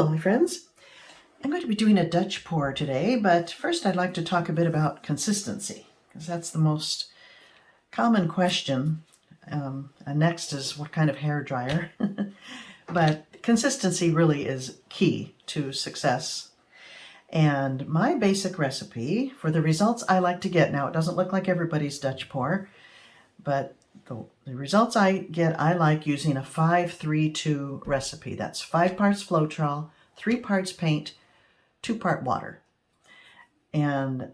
Hello, my friends. I'm going to be doing a Dutch pour today, but first I'd like to talk a bit about consistency, because that's the most common question. And next is what kind of hair dryer. But consistency really is key to success. And my basic recipe for the results I like to get, now it doesn't look like everybody's Dutch pour, but the results I get, I like using a 5-3-2 recipe. That's 5 parts Floetrol, 3 parts paint, 2-part water. And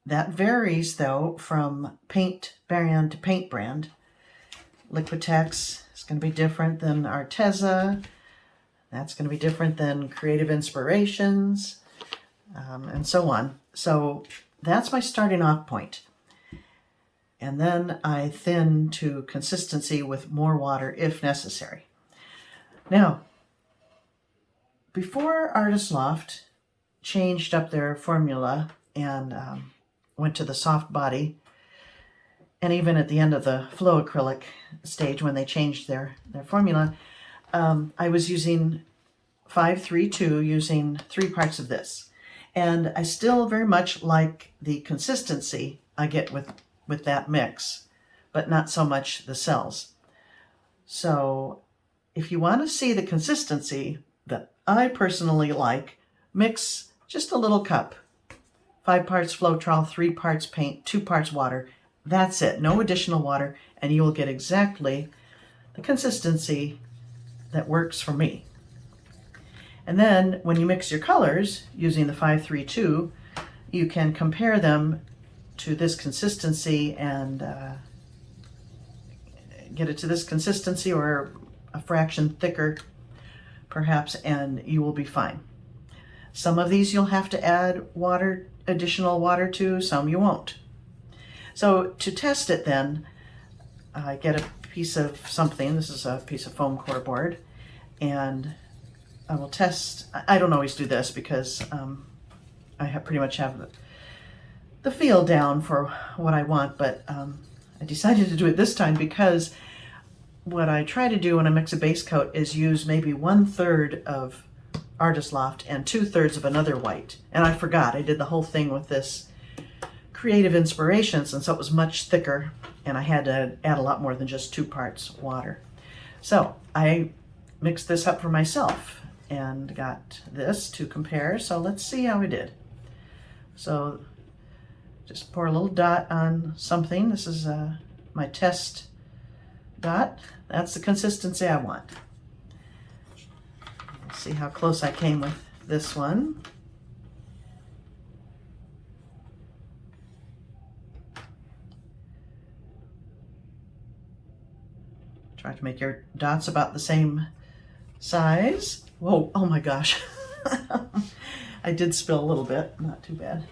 that varies, though, from paint brand to paint brand. Liquitex is going to be different than Arteza. That's going to be different than Creative Inspirations, and so on. So that's my starting off point. And then I thin to consistency with more water if necessary. Now, before Artist Loft changed up their formula and went to the soft body, and even at the end of the flow acrylic stage when they changed their formula, I was using 5-3-2, using 3 parts of this. And I still very much like the consistency I get with that mix, but not so much the cells. So if you want to see the consistency that I personally like, mix just a little cup. 5 parts Floetrol, 3 parts paint, 2 parts water. That's it, no additional water, and you will get exactly the consistency that works for me. And then when you mix your colors using the 5-3-2, you can compare them to this consistency and get it to this consistency or a fraction thicker perhaps, and you will be fine. Some of these you'll have to add water, additional water to, some you won't. So to test it then, I get a piece of something. This is a piece of foam core board, and I will test. I don't always do this because I pretty much have the feel down for what I want, but I decided to do it this time because what I try to do when I mix a base coat is use maybe 1/3 of Artist Loft and 2/3 of another white. And I forgot, I did the whole thing with this Creative Inspirations, and so it was much thicker, and I had to add a lot more than just 2 parts water. So I mixed this up for myself and got this to compare. So let's see how we did. So just pour a little dot on something. This is my test dot. That's the consistency I want. Let's see how close I came with this one. Try to make your dots about the same size. Whoa, oh my gosh. I did spill a little bit, not too bad.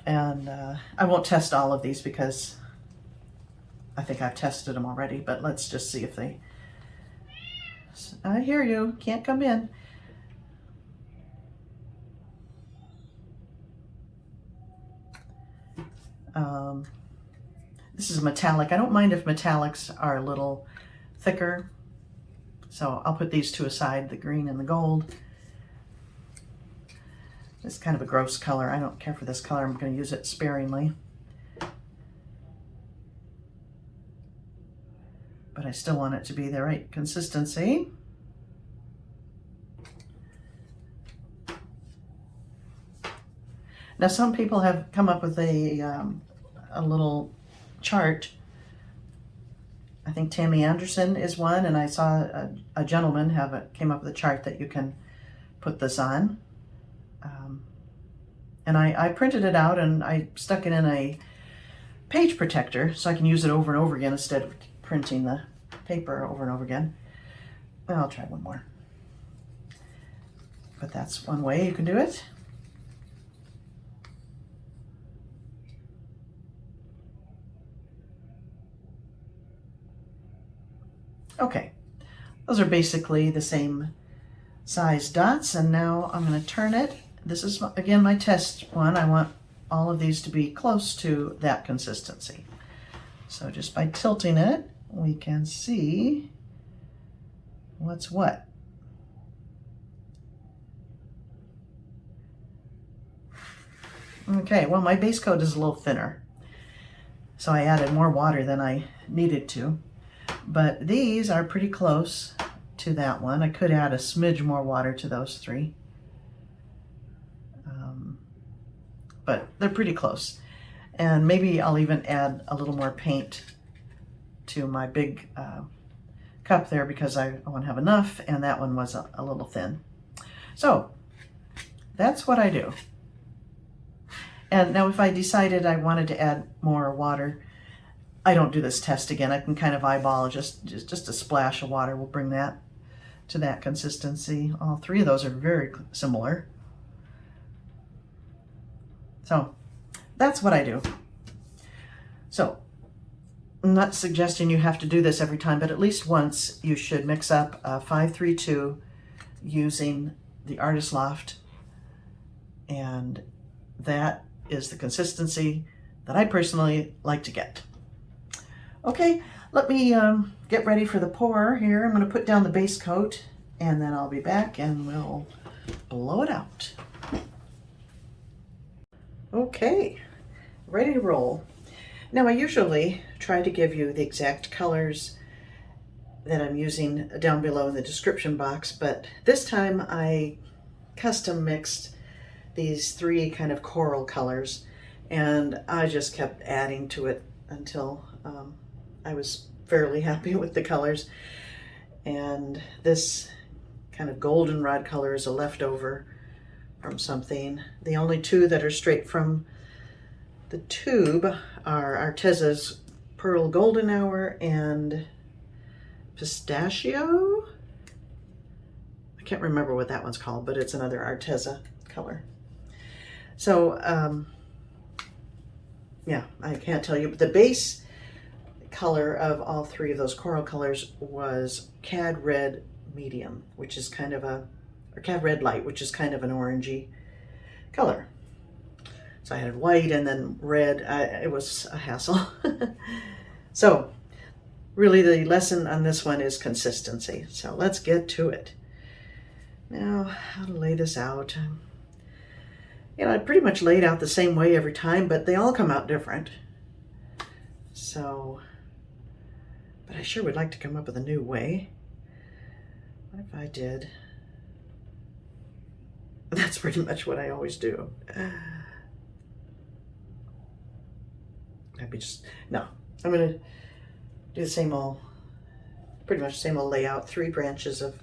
And I won't test all of these because I think I've tested them already, but let's just see if they... I hear you, can't come in. This is metallic. I don't mind if metallics are a little thicker, so I'll put these two aside, the green and the gold. It's kind of a gross color. I don't care for this color. I'm going to use it sparingly. But I still want it to be the right consistency. Now some people have come up with a little chart. I think Tammy Anderson is one, and I saw a gentleman came up with a chart that you can put this on. And I printed it out and I stuck it in a page protector so I can use it over and over again instead of printing the paper over and over again. Well, I'll try one more. But that's one way you can do it. Okay, those are basically the same size dots, and now I'm going to turn it. This is, again, my test one. I want all of these to be close to that consistency. So just by tilting it, we can see what's what. Okay, well, my base coat is a little thinner, so I added more water than I needed to, but these are pretty close to that one. I could add a smidge more water to those three, but they're pretty close. And maybe I'll even add a little more paint to my big cup there, because I won't have enough, and that one was a little thin. So that's what I do. And now if I decided I wanted to add more water, I don't do this test again. I can kind of eyeball just a splash of water will bring that to that consistency. All three of those are very similar. So that's what I do. So I'm not suggesting you have to do this every time, but at least once you should mix up a 5-3-2 using the Artist Loft, and that is the consistency that I personally like to get. Okay, let me get ready for the pour here. I'm going to put down the base coat, and then I'll be back and we'll blow it out. Okay, ready to roll. Now I usually try to give you the exact colors that I'm using down below in the description box, but this time I custom mixed these three kind of coral colors, and I just kept adding to it until I was fairly happy with the colors. And this kind of goldenrod color is a leftover from something. The only two that are straight from the tube are Arteza's Pearl Golden Hour and Pistachio. I can't remember what that one's called, but it's another Arteza color. So, yeah, I can't tell you, but the base color of all three of those coral colors was Cad Red Medium, which is kind of or Cad Red Light, which is kind of an orangey color. So I had white and then red. It was a hassle. So really the lesson on this one is consistency. So let's get to it. Now, how to lay this out. You know, I pretty much laid out the same way every time, but they all come out different. So, but I sure would like to come up with a new way. What if I did? That's pretty much what I always do. No, I'm gonna do the same old, pretty much the same old layout, 3 branches of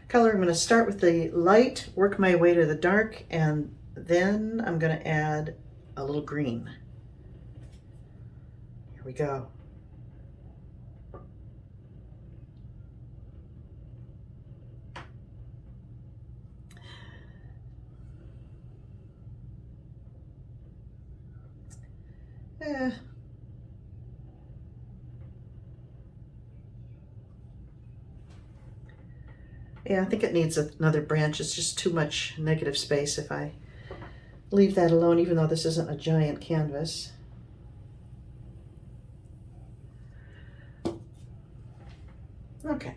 color. I'm gonna start with the light, work my way to the dark, and then I'm going to add a little green. Here we go. Yeah, I think it needs another branch. It's just too much negative space if I leave that alone, even though this isn't a giant canvas. Okay.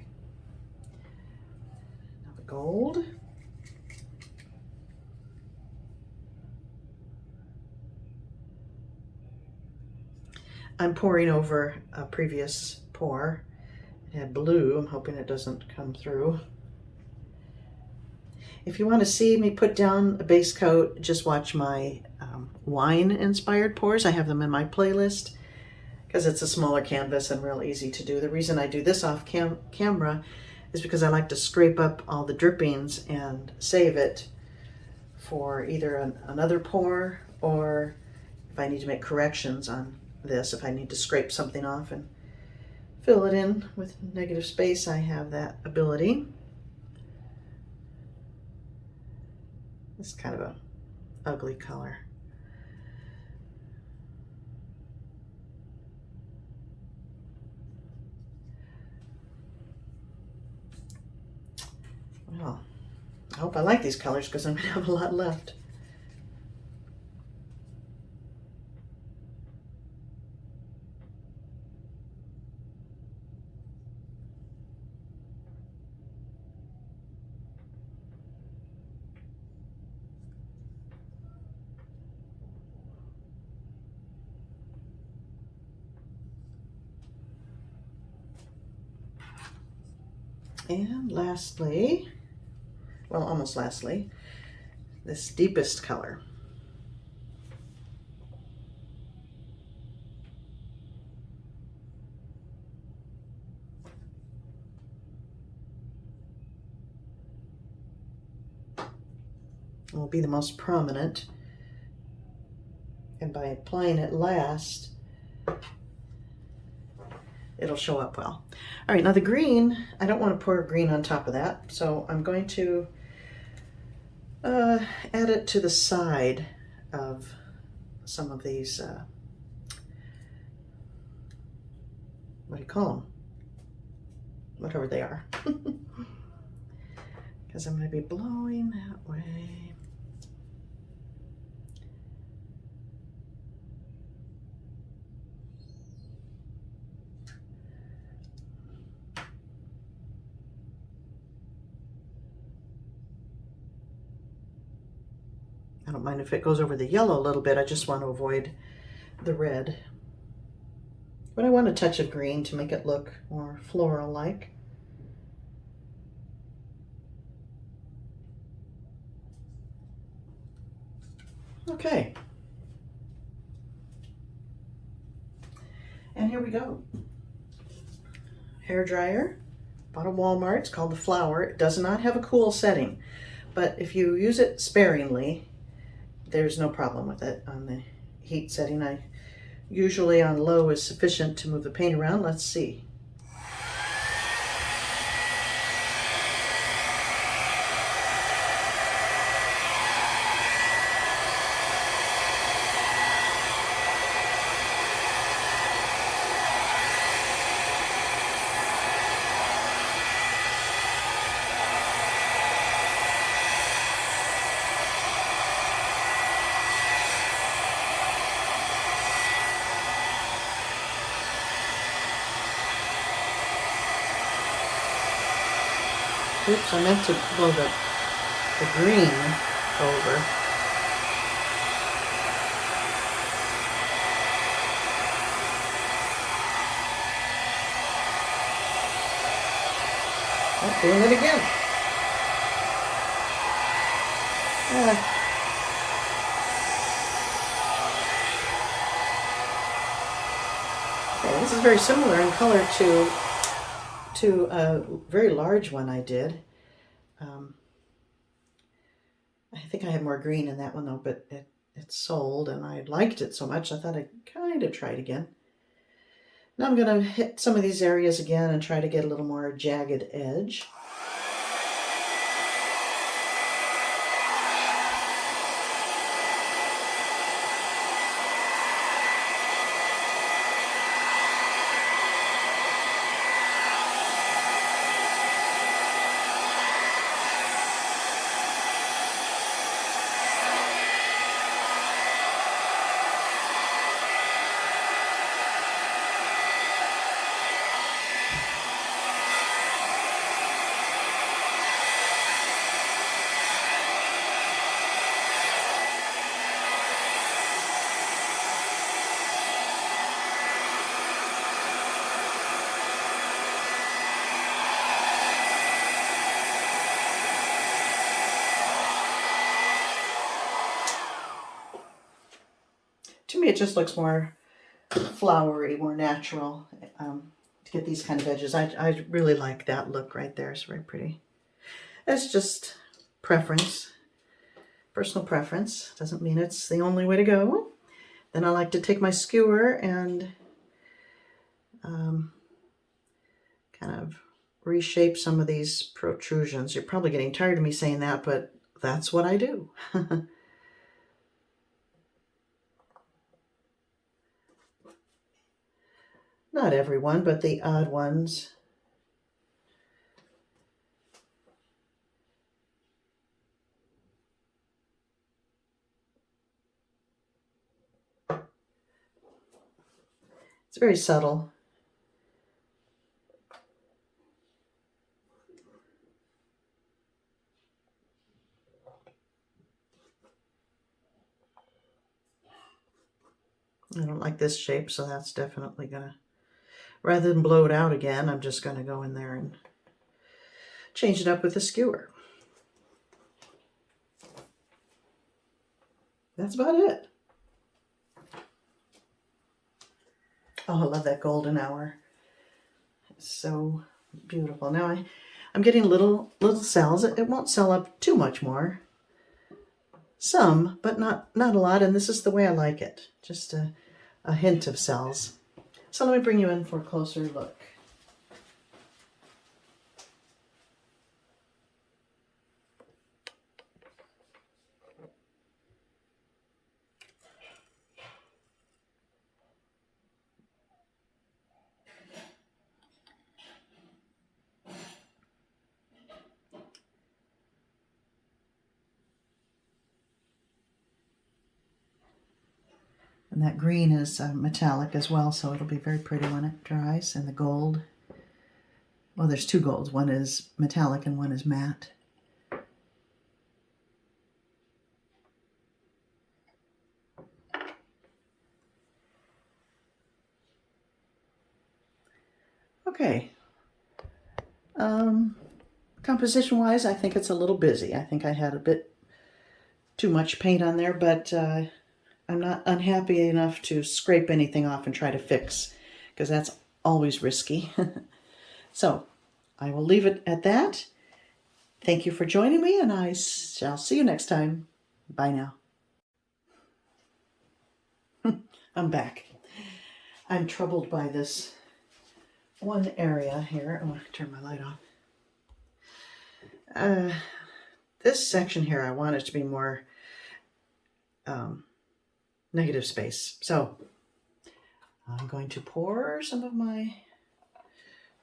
Now the gold. I'm pouring over a previous pour. It had blue. I'm hoping it doesn't come through. If you want to see me put down a base coat, just watch my wine-inspired pours. I have them in my playlist because it's a smaller canvas and real easy to do. The reason I do this off camera is because I like to scrape up all the drippings and save it for either another pour, or if I need to make corrections on this, if I need to scrape something off and fill it in with negative space, I have that ability. It's kind of a ugly color. Well, I hope I like these colors because I'm going to have a lot left. And lastly, well, almost lastly, this deepest color. Will be the most prominent, and by applying it last, it'll show up well. All right, now the green, I don't want to pour green on top of that, so I'm going to add it to the side of some of these, what do you call them? Whatever they are. Because I'm going to be blowing that way. I don't mind if it goes over the yellow a little bit, I just want to avoid the red. But I want a touch of green to make it look more floral-like. Okay. And here we go. Hair dryer, bought at Walmart, it's called the Flower. It does not have a cool setting, but if you use it sparingly, there's no problem with it on the heat setting. I usually on low is sufficient to move the paint around. Let's see. Oops, I meant to blow the green over. Oh, doing it again. Okay, this is very similar in color to a very large one I did. I think I had more green in that one though, but it sold and I liked it so much I thought I'd kind of try it again. Now I'm going to hit some of these areas again and try to get a little more jagged edge. To me, it just looks more flowery, more natural to get these kind of edges. I really like that look right there. It's very pretty. It's just preference, personal preference. Doesn't mean it's the only way to go. Then I like to take my skewer and kind of reshape some of these protrusions. You're probably getting tired of me saying that, but that's what I do. Not everyone, but the odd ones. It's very subtle. I don't like this shape, so that's definitely gonna, rather than blow it out again, I'm just gonna go in there and change it up with a skewer. That's about it. Oh, I love that golden hour. It's so beautiful. Now I'm getting little cells. It won't cell up too much more. Some, but not a lot, and this is the way I like it. Just a hint of cells. So let me bring you in for a closer look. And that green is metallic as well, so it'll be very pretty when it dries. And the gold, well, there's two golds. One is metallic and one is matte. Okay. Composition-wise, I think it's a little busy. I think I had a bit too much paint on there, but I'm not unhappy enough to scrape anything off and try to fix, because that's always risky. So I will leave it at that. Thank you for joining me, and I shall see you next time. Bye now. I'm back. I'm troubled by this one area here. I'm going to turn my light off. This section here, I want it to be more negative space. So I'm going to pour some of my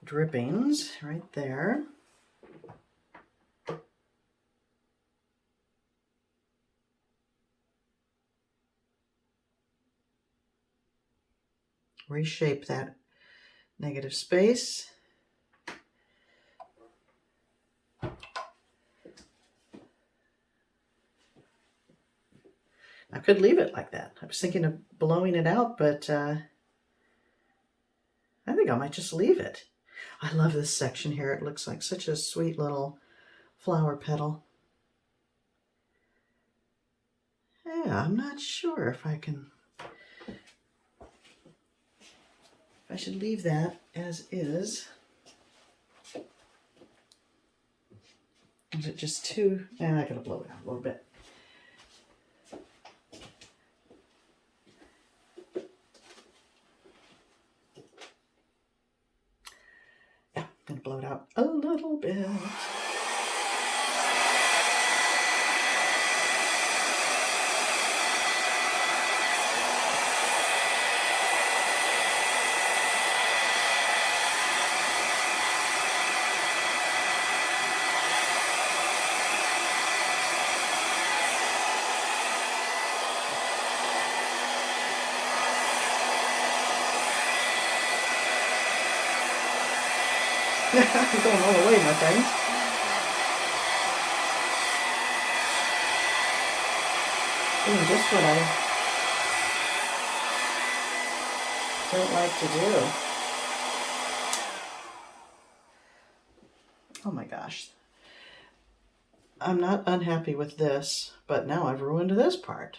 drippings right there. Reshape that negative space. I could leave it like that. I was thinking of blowing it out, but I think I might just leave it. I love this section here. It looks like such a sweet little flower petal. Yeah, I'm not sure if I should leave that as is. Is it just too, I gotta blow it out a little bit. Yeah, I'm gonna blow it out a little bit. I'm going all the way, my friends. Doing just what I don't like to do. Oh my gosh. I'm not unhappy with this, but now I've ruined this part.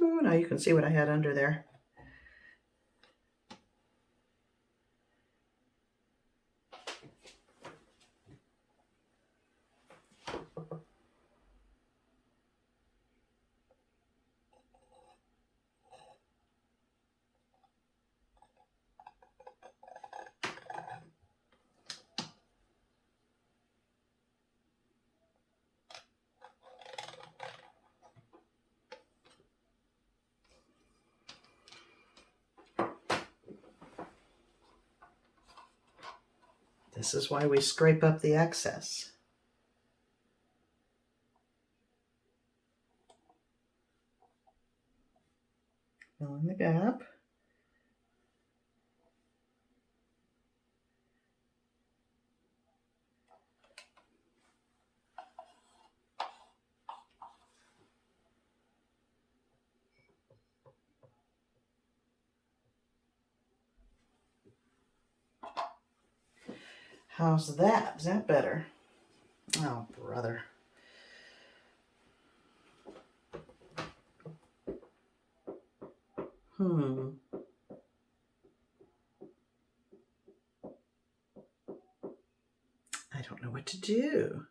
Oh, now you can see what I had under there. This is why we scrape up the excess. Fill in the gap. How's that? Is that better? Oh, brother. I don't know what to do.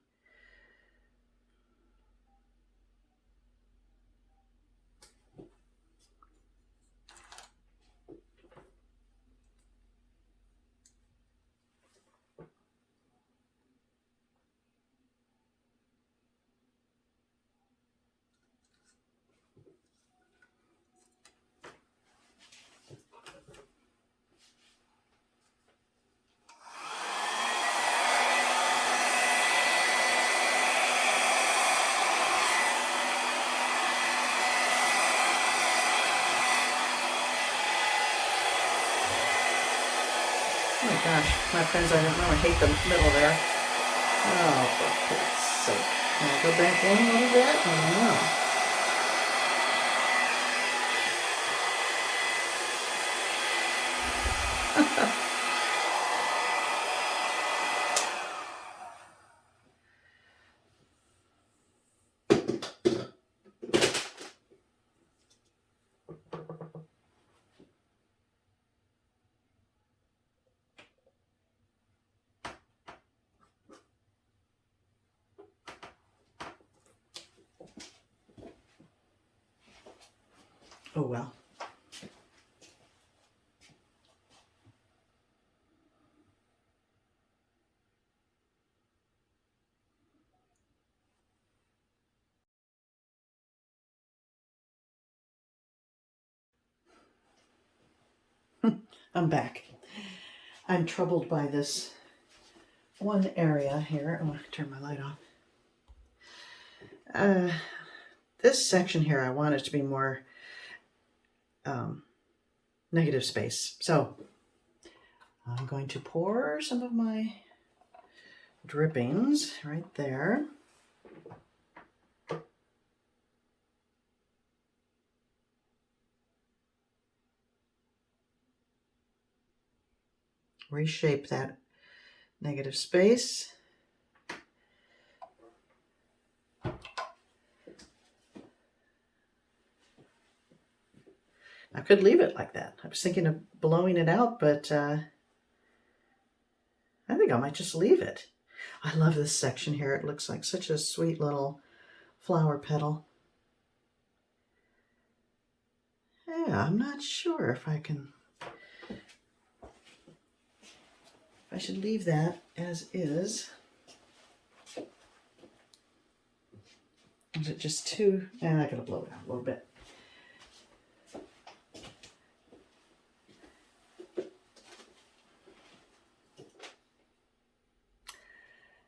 Oh my gosh, my friends, I don't know, I hate the middle there. Oh, for Pete's sake. Can I go back in a little bit? I don't know. Oh well. I'm back. I'm troubled by this one area here. I'm going to turn my light off. This section here, I want it to be more negative space. So I'm going to pour some of my drippings right there. Reshape that negative space. I could leave it like that. I was thinking of blowing it out, but I think I might just leave it. I love this section here. It looks like such a sweet little flower petal. Yeah, I'm not sure if I should leave that as is. Is it just too, I gotta blow it out a little bit.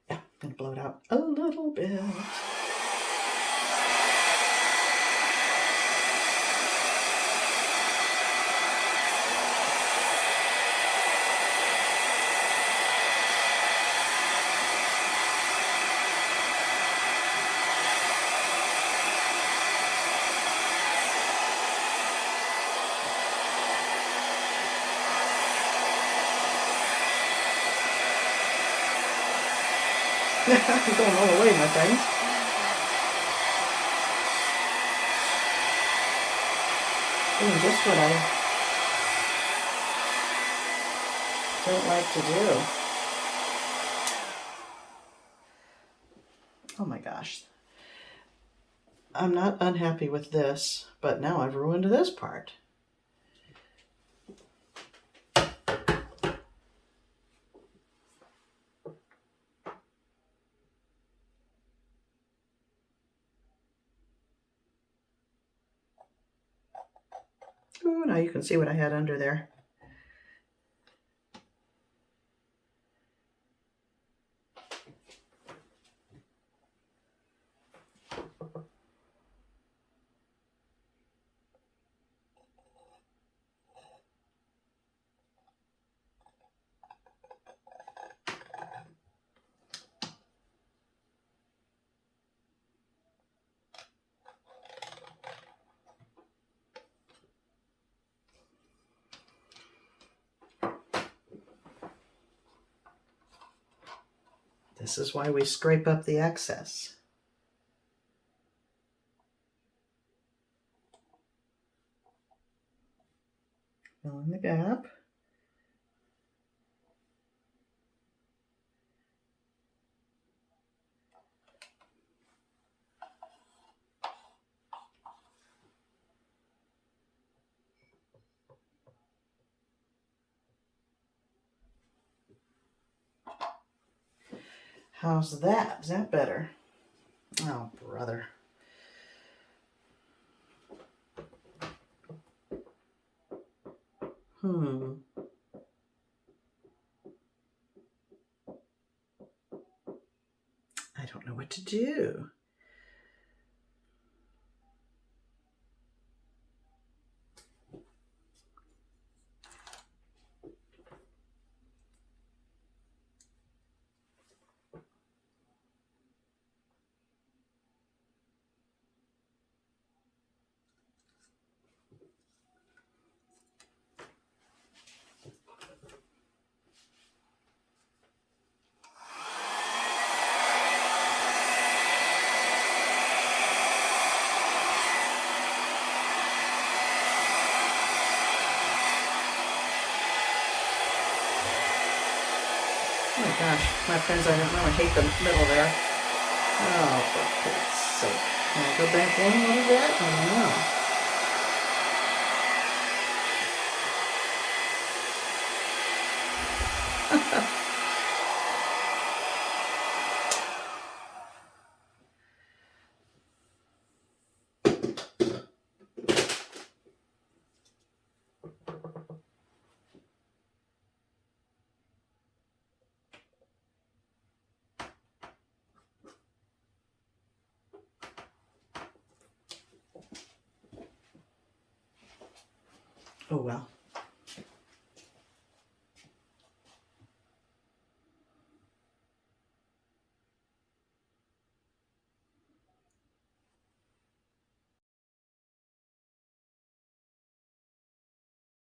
Yeah, I'm gonna blow it out a little bit. I'm going all the way, my friends. Doing just what I don't like to do. Oh my gosh. I'm not unhappy with this, but now I've ruined this part. Oh, now you can see what I had under there. This is why we scrape up the excess. Fill in the gap. How's that? Is that better? Oh, brother. I don't know what to do. Oh my gosh, my friends, I don't really hate the middle there. Oh, for Pete's sake. Can I go back in a little bit? I don't know. Oh well.